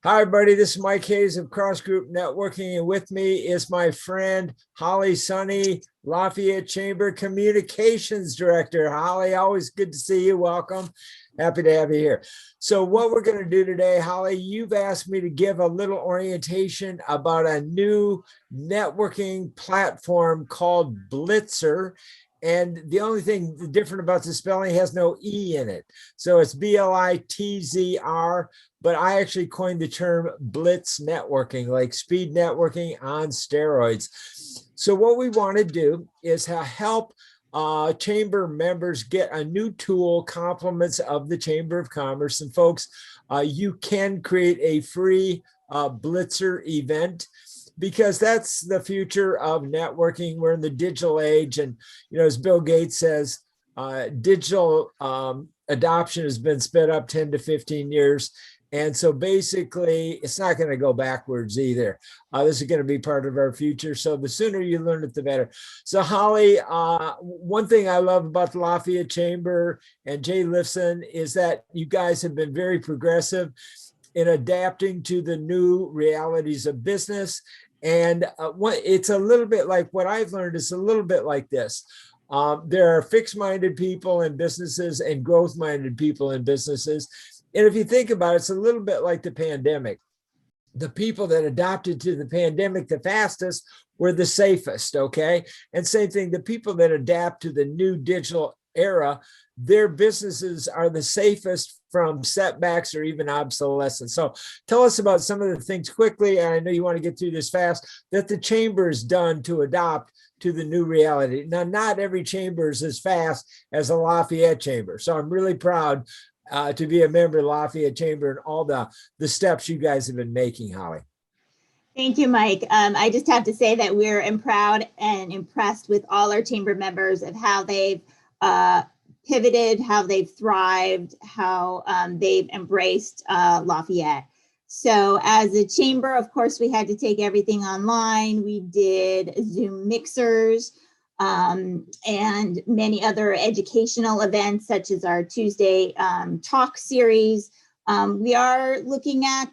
Hi, everybody. This is Mike Hayes of Cross Group Networking, and with me is my friend Holly Sunny, Lafayette Chamber Communications Director. Holly, always good to see you. Welcome. Happy to have you here. So, what we're going to do today, Holly, you've asked me to give a little orientation about a new networking platform called Blitzer. And the only thing different about the spelling has no E in it. So it's Blitzr, but I actually coined the term Blitz networking, like speed networking on steroids. So what we want to do is help chamber members get a new tool, compliments of the Chamber of Commerce. And folks, you can create a free Blitzer event, because that's the future of networking. We're in the digital age. And, as Bill Gates says, digital adoption has been sped up 10 to 15 years. And so basically, it's not going to go backwards either. This is going to be part of our future. So the sooner you learn it, the better. So Holly, one thing I love about the Lafayette Chamber and Jay Lifson is that you guys have been very progressive in adapting to the new realities of business. And it's a little bit like what I've learned is a little bit like this. There are fixed-minded people in businesses and growth-minded people in businesses. And if you think about it, it's a little bit like the pandemic. The people that adapted to the pandemic the fastest were the safest, okay? And same thing, the people that adapt to the new digital era, their businesses are the safest from setbacks or even obsolescence. So tell us about some of the things quickly, and I know you want to get through this fast, that the chamber has done to adopt to the new reality. Now, not every chamber is as fast as a Lafayette Chamber. So I'm really proud to be a member of the Lafayette Chamber and all the steps you guys have been making, Holly. Thank you, Mike. I just have to say that we're proud and impressed with all our chamber members of how they've pivoted, how they've thrived, how they've embraced Lafayette. So as a chamber, of course, we had to take everything online. We did Zoom mixers and many other educational events, such as our Tuesday talk series. We are looking at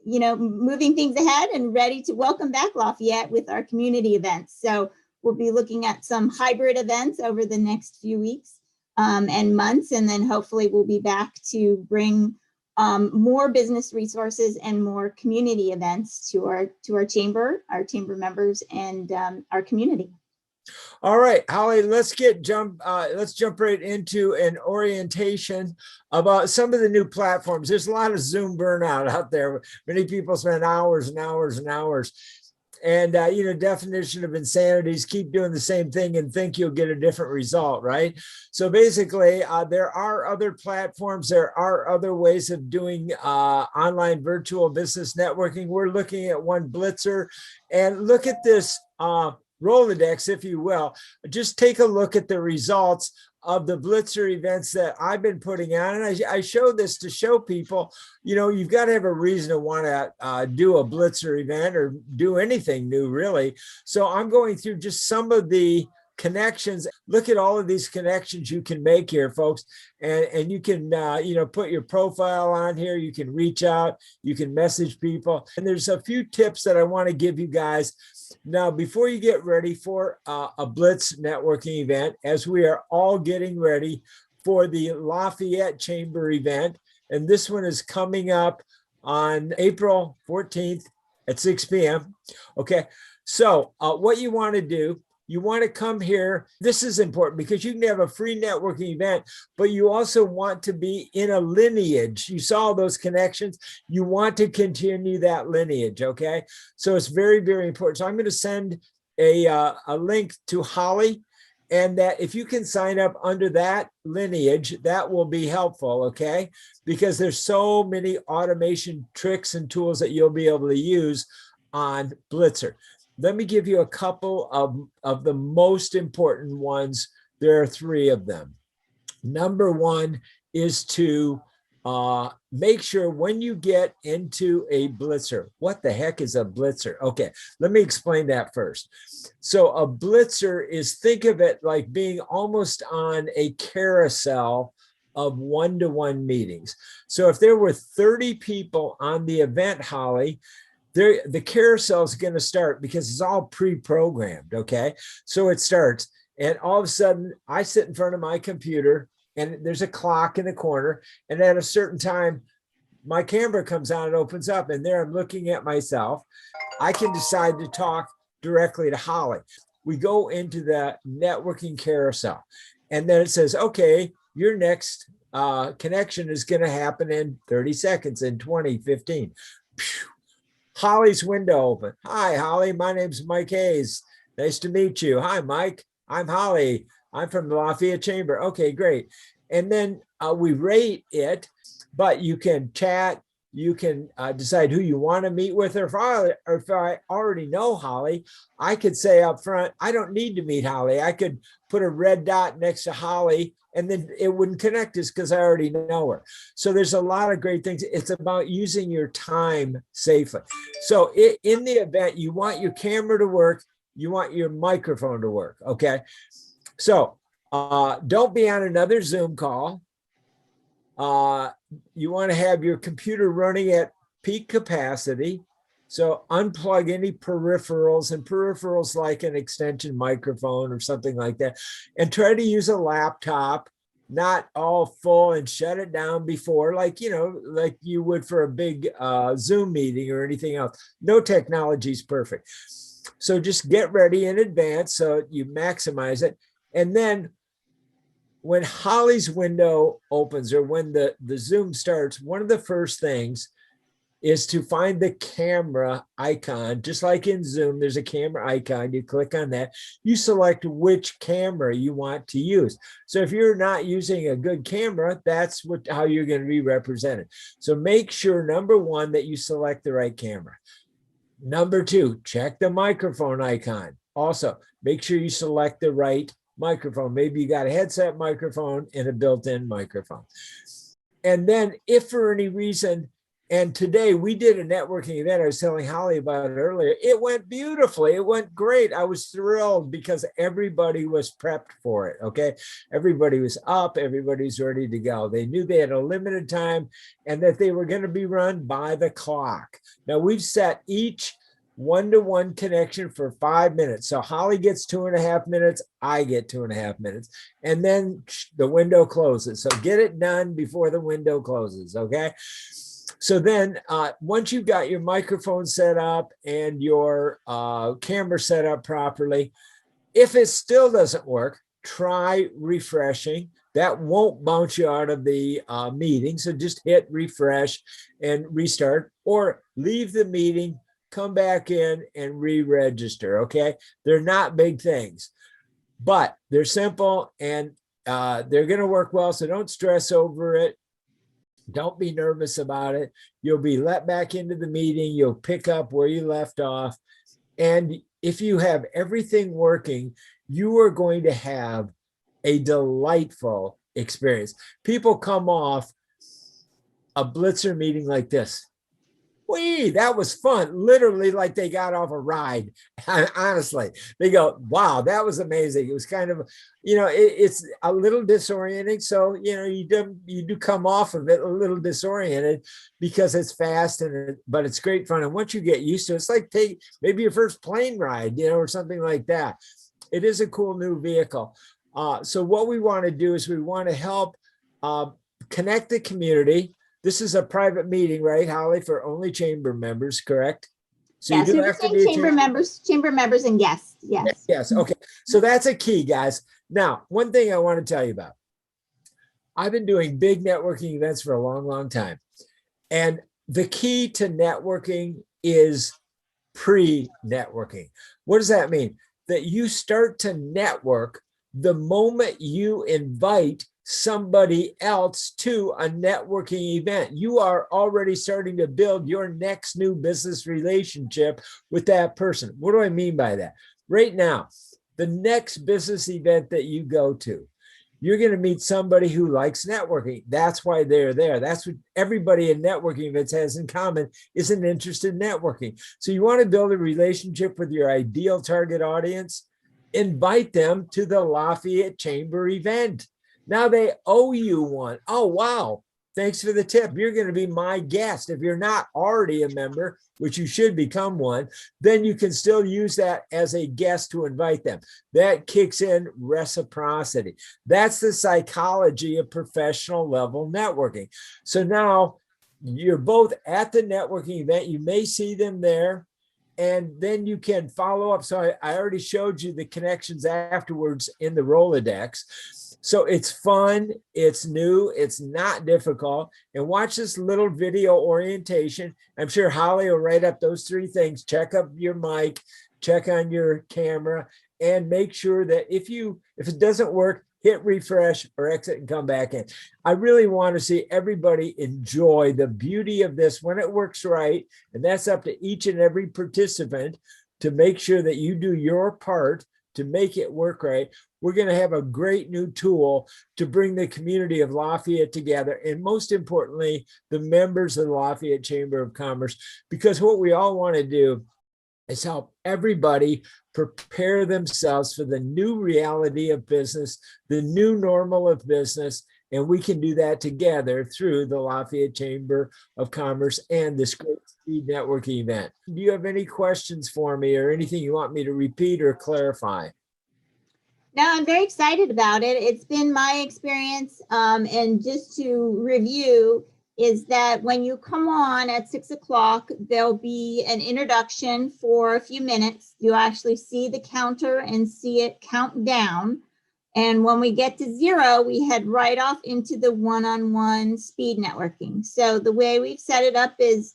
moving things ahead and ready to welcome back Lafayette with our community events. So we'll be looking at some hybrid events over the next few weeks and months, and then hopefully we'll be back to bring more business resources and more community events to our chamber members, and our community. All right, Holly, let's jump right into an orientation about some of the new platforms. There's a lot of Zoom burnout out there. Many people spend hours and hours and hours. And, definition of insanity is keep doing the same thing and think you'll get a different result, right? So basically, there are other platforms. There are other ways of doing online virtual business networking. We're looking at one, Blitzer, and look at this Rolodex, if you will. Just take a look at the results of the Blitzer events that I've been putting on. And I show this to show people, you've got to have a reason to want to do a Blitzer event or do anything new, really. So I'm going through just some of the connections. Look at all of these connections you can make here, folks. And you can, put your profile on here. You can reach out. You can message people. And there's a few tips that I want to give you guys. Now, before you get ready for a Blitz networking event, as we are all getting ready for the Lafayette Chamber event, and this one is coming up on April 14th at 6 p.m. Okay, so what you want to do, you want to come here. This is important because you can have a free networking event, but you also want to be in a lineage. You saw those connections. You want to continue that lineage, okay? So it's very, very important. So I'm going to send a link to Holly, and that if you can sign up under that lineage, that will be helpful, okay? Because there's so many automation tricks and tools that you'll be able to use on Blitzer. Let me give you a couple of the most important ones. There are three of them. Number one is to make sure when you get into a Blitzer, what the heck is a Blitzer? Okay, let me explain that first. So a Blitzer is, think of it like being almost on a carousel of one-to-one meetings. So if there were 30 people on the event, Holly, the carousel is going to start because it's all pre-programmed. Okay. So it starts, and all of a sudden I sit in front of my computer and there's a clock in the corner. And at a certain time, my camera comes on and opens up, and there I'm looking at myself. I can decide to talk directly to Holly. We go into the networking carousel, and then it says, okay, your next connection is going to happen in 30 seconds, in 20, 15. Phew. Holly's window open. Hi, Holly. My name's Mike Hayes. Nice to meet you. Hi, Mike. I'm Holly. I'm from the Lafayette Chamber. Okay, great. And then we rate it, but you can chat. You can decide who you want to meet with. Or if I already know Holly, I could say up front, I don't need to meet Holly. I could put a red dot next to Holly, and then it wouldn't connect us because I already know her. So there's a lot of great things. It's about using your time safely. So in the event, you want your camera to work. You want your microphone to work, okay? So don't be on another Zoom call. You want to have your computer running at peak capacity. So unplug any peripherals, and peripherals like an extension microphone or something like that, and try to use a laptop, not all full, and shut it down before, like you would for a big Zoom meeting or anything else. No technology is perfect. So just get ready in advance so you maximize it. And then when Holly's window opens, or when the Zoom starts, one of the first things is to find the camera icon. Just like in Zoom, there's a camera icon. You click on that. You select which camera you want to use. So if you're not using a good camera, that's how you're going to be represented. So make sure, number one, that you select the right camera. Number two, check the microphone icon. Also, make sure you select the right microphone. Maybe you got a headset microphone and a built-in microphone. And then if for any reason, and today we did a networking event, I was telling Holly about it earlier, it went beautifully. It went great. I was thrilled because everybody was prepped for it, okay? Everybody was up. Everybody was ready to go. They knew they had a limited time and that they were going to be run by the clock. Now, we've set each one-to-one connection for 5 minutes. So Holly gets 2.5 minutes, I get 2.5 minutes, and then the window closes. So get it done before the window closes, okay? So then once you've got your microphone set up and your camera set up properly, if it still doesn't work, try refreshing. That won't bounce you out of the meeting. So just hit refresh and restart, or leave the meeting, come back in and re-register, okay? They're not big things, but they're simple, and they're going to work well. So don't stress over it. Don't be nervous about it. You'll be let back into the meeting. You'll pick up where you left off. And if you have everything working, you are going to have a delightful experience. People come off a Blitzer meeting like this. Wee, that was fun. Literally like they got off a ride. Honestly, they go, wow, that was amazing. It was kind of, it's a little disorienting. So, you do come off of it a little disoriented because it's fast, but it's great fun. And once you get used to it, it's like take maybe your first plane ride, or something like that. It is a cool new vehicle. So what we want to do is we want to help connect the community. This is a private meeting, right, Holly, for only chamber members, correct? So yes, we're saying chamber members and guests, yes. Yes, okay. So that's a key, guys. Now, one thing I want to tell you about. I've been doing big networking events for a long, long time. And the key to networking is pre-networking. What does that mean? That you start to network the moment you invite somebody else to a networking event. You are already starting to build your next new business relationship with that person. What do I mean by that? Right now, the next business event that you go to, you're going to meet somebody who likes networking. That's why they're there. That's what everybody in networking events has in common, is an interest in networking. So you want to build a relationship with your ideal target audience, invite them to the Lafayette Chamber event. Now they owe you one. Oh, wow. Thanks for the tip. You're going to be my guest. If you're not already a member, which you should become one, then you can still use that as a guest to invite them. That kicks in reciprocity. That's the psychology of professional level networking. So now you're both at the networking event. You may see them there, and then you can follow up. So I already showed you the connections afterwards in the Rolodex. So it's fun, it's new, it's not difficult. And watch this little video orientation. I'm sure Holly will write up those 3 things. Check up your mic, check on your camera, and make sure that if it doesn't work, hit refresh or exit and come back in. I really want to see everybody enjoy the beauty of this when it works right. And that's up to each and every participant to make sure that you do your part to make it work right. We're going to have a great new tool to bring the community of Lafayette together. And most importantly, the members of the Lafayette Chamber of Commerce, because what we all want to do is help everybody prepare themselves for the new reality of business, the new normal of business. And we can do that together through the Lafayette Chamber of Commerce and this great speed networking event. Do you have any questions for me or anything you want me to repeat or clarify? No, I'm very excited about it. It's been my experience, and just to review, is that when you come on at 6 o'clock, there'll be an introduction for a few minutes. You actually see the counter and see it count down. And when we get to 0, we head right off into the one-on-one speed networking. So the way we've set it up is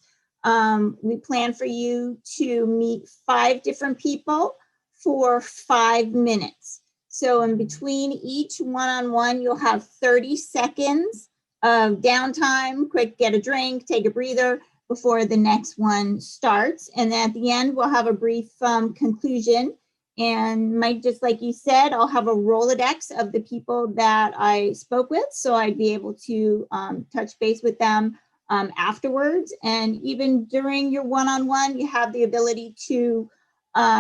we plan for you to meet 5 different people for 5 minutes. So in between each one-on-one, you'll have 30 seconds of downtime, quick get a drink, take a breather before the next one starts. And then at the end, we'll have a brief conclusion. And Mike, just like you said, I'll have a Rolodex of the people that I spoke with. So I'd be able to touch base with them afterwards. And even during your one-on-one, you have the ability to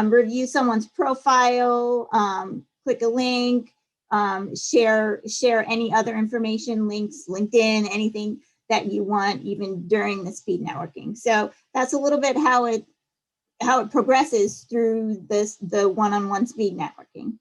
review someone's profile, click a link, share any other information, links, LinkedIn, anything that you want, even during the speed networking. So that's a little bit how it progresses through the one-on-one speed networking.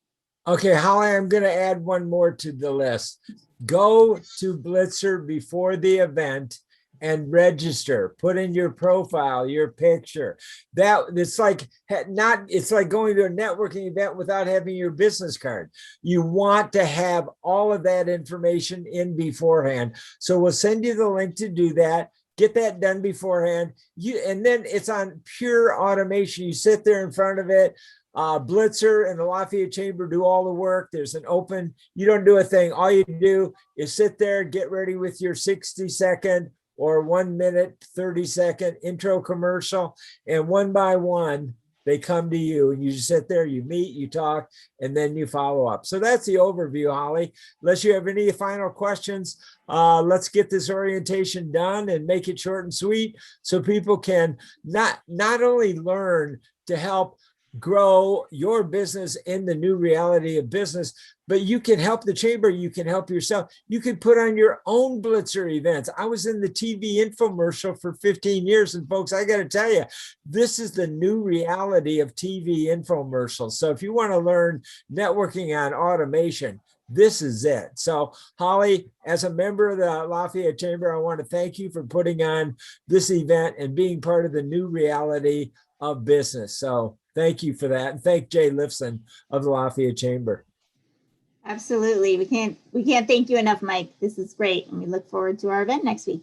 Okay, Holly, I'm going to add one more to the list. Go to Blitzer before the event and register. Put in your profile, your picture. It's like going to a networking event without having your business card. You want to have all of that information in beforehand. So we'll send you the link to do that. Get that done beforehand. And then it's on pure automation. You sit there in front of it. Blitzer and the Lafayette Chamber do all the work. There's an open, you don't do a thing. All you do is sit there, get ready with your 60-second or 1 minute, 30-second intro commercial. And one by one, they come to you and you just sit there, you meet, you talk, and then you follow up. So that's the overview, Holly. Unless you have any final questions, let's get this orientation done and make it short and sweet so people can not only learn to help grow your business in the new reality of business, but you can help the chamber, you can help yourself. You can put on your own Blitzer events. I was in the TV infomercial for 15 years, and folks, I got to tell you, this is the new reality of TV infomercials. So if you want to learn networking on automation, this is it. So Holly, as a member of the Lafayette Chamber, I want to thank you for putting on this event and being part of the new reality of business. So thank you for that. And thank Jay Lifson of the Lafayette Chamber. Absolutely. We can't thank you enough, Mike. This is great. And we look forward to our event next week.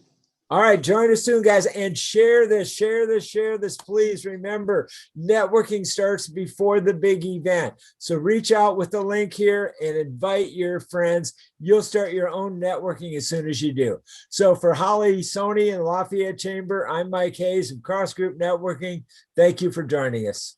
All right, join us soon, guys, and share this, please. Remember, networking starts before the big event. So reach out with the link here and invite your friends. You'll start your own networking as soon as you do. So for Holly, Sony, and Lafayette Chamber, I'm Mike Hayes of Cross Group Networking. Thank you for joining us.